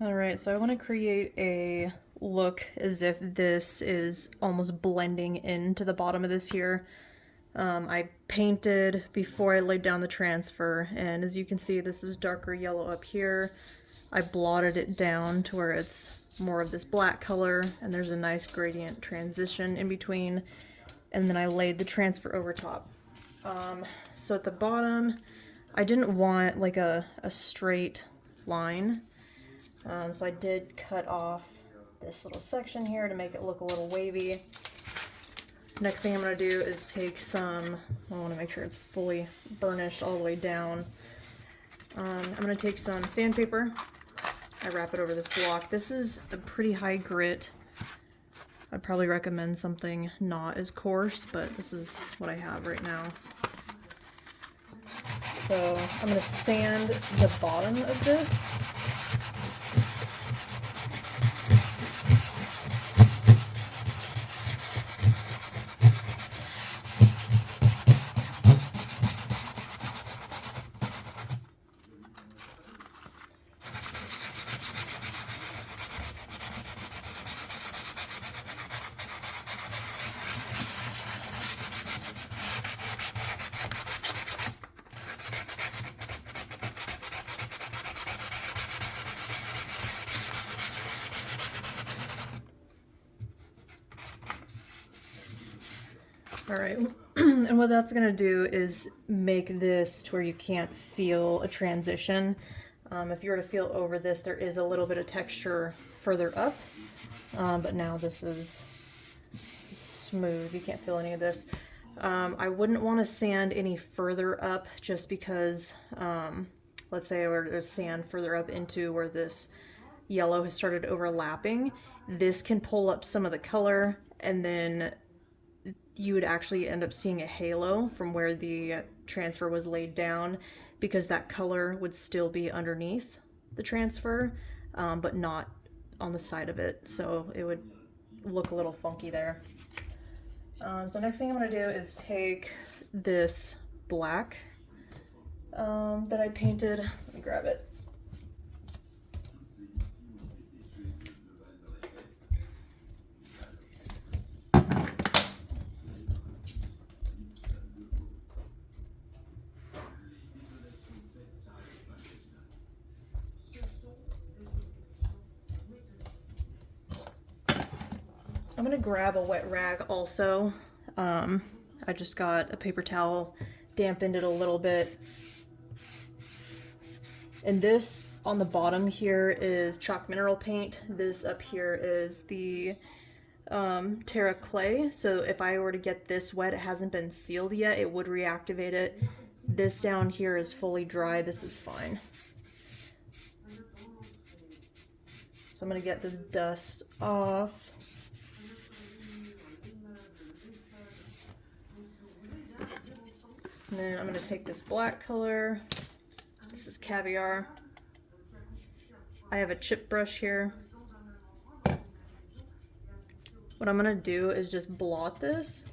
Alright, so I want to create a look as if this is almost blending into the bottom of this here. I painted before I laid down the transfer, and as you can see, this is darker yellow up here. I blotted it down to where it's more of this black color, and there's a nice gradient transition in between, and then I laid the transfer over top. So at the bottom, I didn't want like a straight line. So I did cut off this little section here to make it look a little wavy. Next thing I'm going to do is take some, I want to make sure it's fully burnished all the way down. I'm going to take some sandpaper. I wrap it over this block. This is a pretty high grit. I'd probably recommend something not as coarse, but this is what I have right now. So I'm going to sand the bottom of this. Alright, and what that's going to do is make this to where you can't feel a transition. If you were to feel over this, there is a little bit of texture further up, but now this is smooth. You can't feel any of this. I wouldn't want to sand any further up just because, let's say I were to sand further up into where this yellow has started overlapping. This can pull up some of the color, and then you would actually end up seeing a halo from where the transfer was laid down, because that color would still be underneath the transfer, but not on the side of it, so it would look a little funky there. So next thing I'm going to do is take this black that I painted. Let me grab it. I'm gonna grab a wet rag also. I just got a paper towel, dampened it a little bit. And this on the bottom here is chalk mineral paint. This up here is the Terra clay. So if I were to get this wet, it hasn't been sealed yet, it would reactivate it. This down here is fully dry. This is fine. So I'm gonna get this dust off. And then I'm going to take this black color. This is Caviar. I have a chip brush here. What I'm going to do is just blot this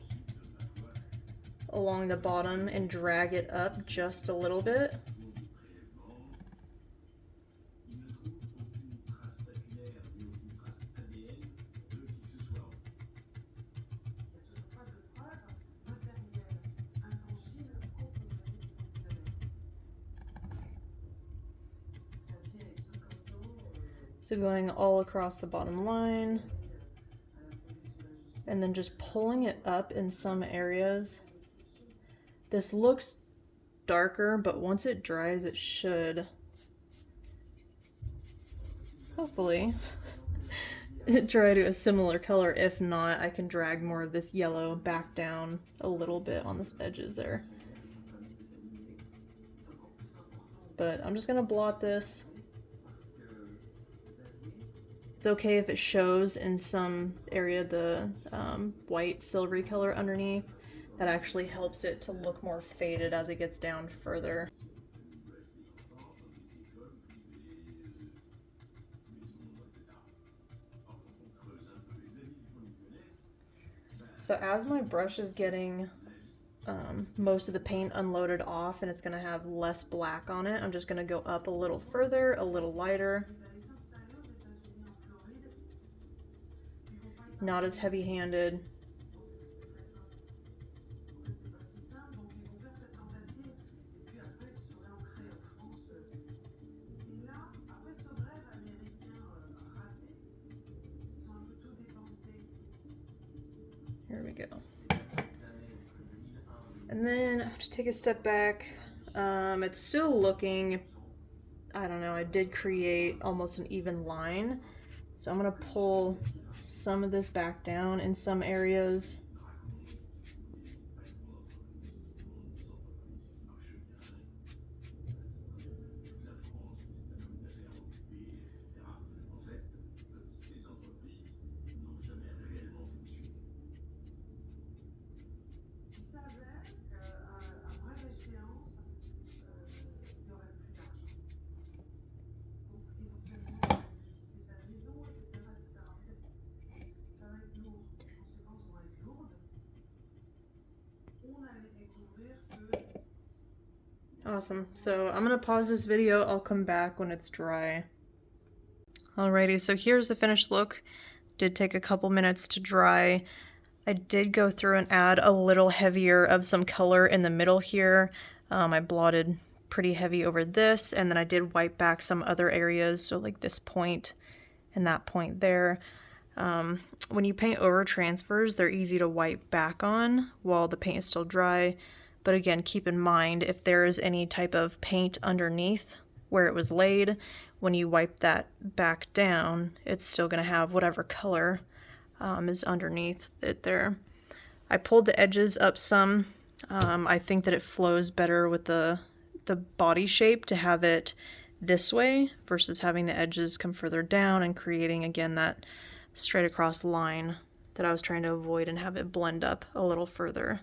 along the bottom and drag it up just a little bit. So going all across the bottom line, and then just pulling it up in some areas. This looks darker, but once it dries, it should, hopefully, dry to a similar color. If not, I can drag more of this yellow back down a little bit on the edges there. But I'm just gonna blot this. It's okay if it shows in some area the white silvery color underneath. That actually helps it to look more faded as it gets down further. So as my brush is getting most of the paint unloaded off and it's going to have less black on it, I'm just going to go up a little further, a little lighter. not as heavy-handed. Here we go. And then I'm going to take a step back. It's still looking, I don't know, I did create almost an even line. So I'm going to pull some of this back down in some areas. Awesome. So I'm gonna pause this video. I'll come back when it's dry. Alrighty, so here's the finished look. Did take a couple minutes to dry. I did go through and add a little heavier of some color in the middle here. I blotted pretty heavy over this, and then I did wipe back some other areas, so like this point and that point there. When you paint over transfers, they're easy to wipe back on while the paint is still dry. But again, keep in mind if there is any type of paint underneath where it was laid, when you wipe that back down, it's still going to have whatever color is underneath it there. I pulled the edges up some. I think that it flows better with the body shape to have it this way versus having the edges come further down and creating again that straight across line that I was trying to avoid and have it blend up a little further.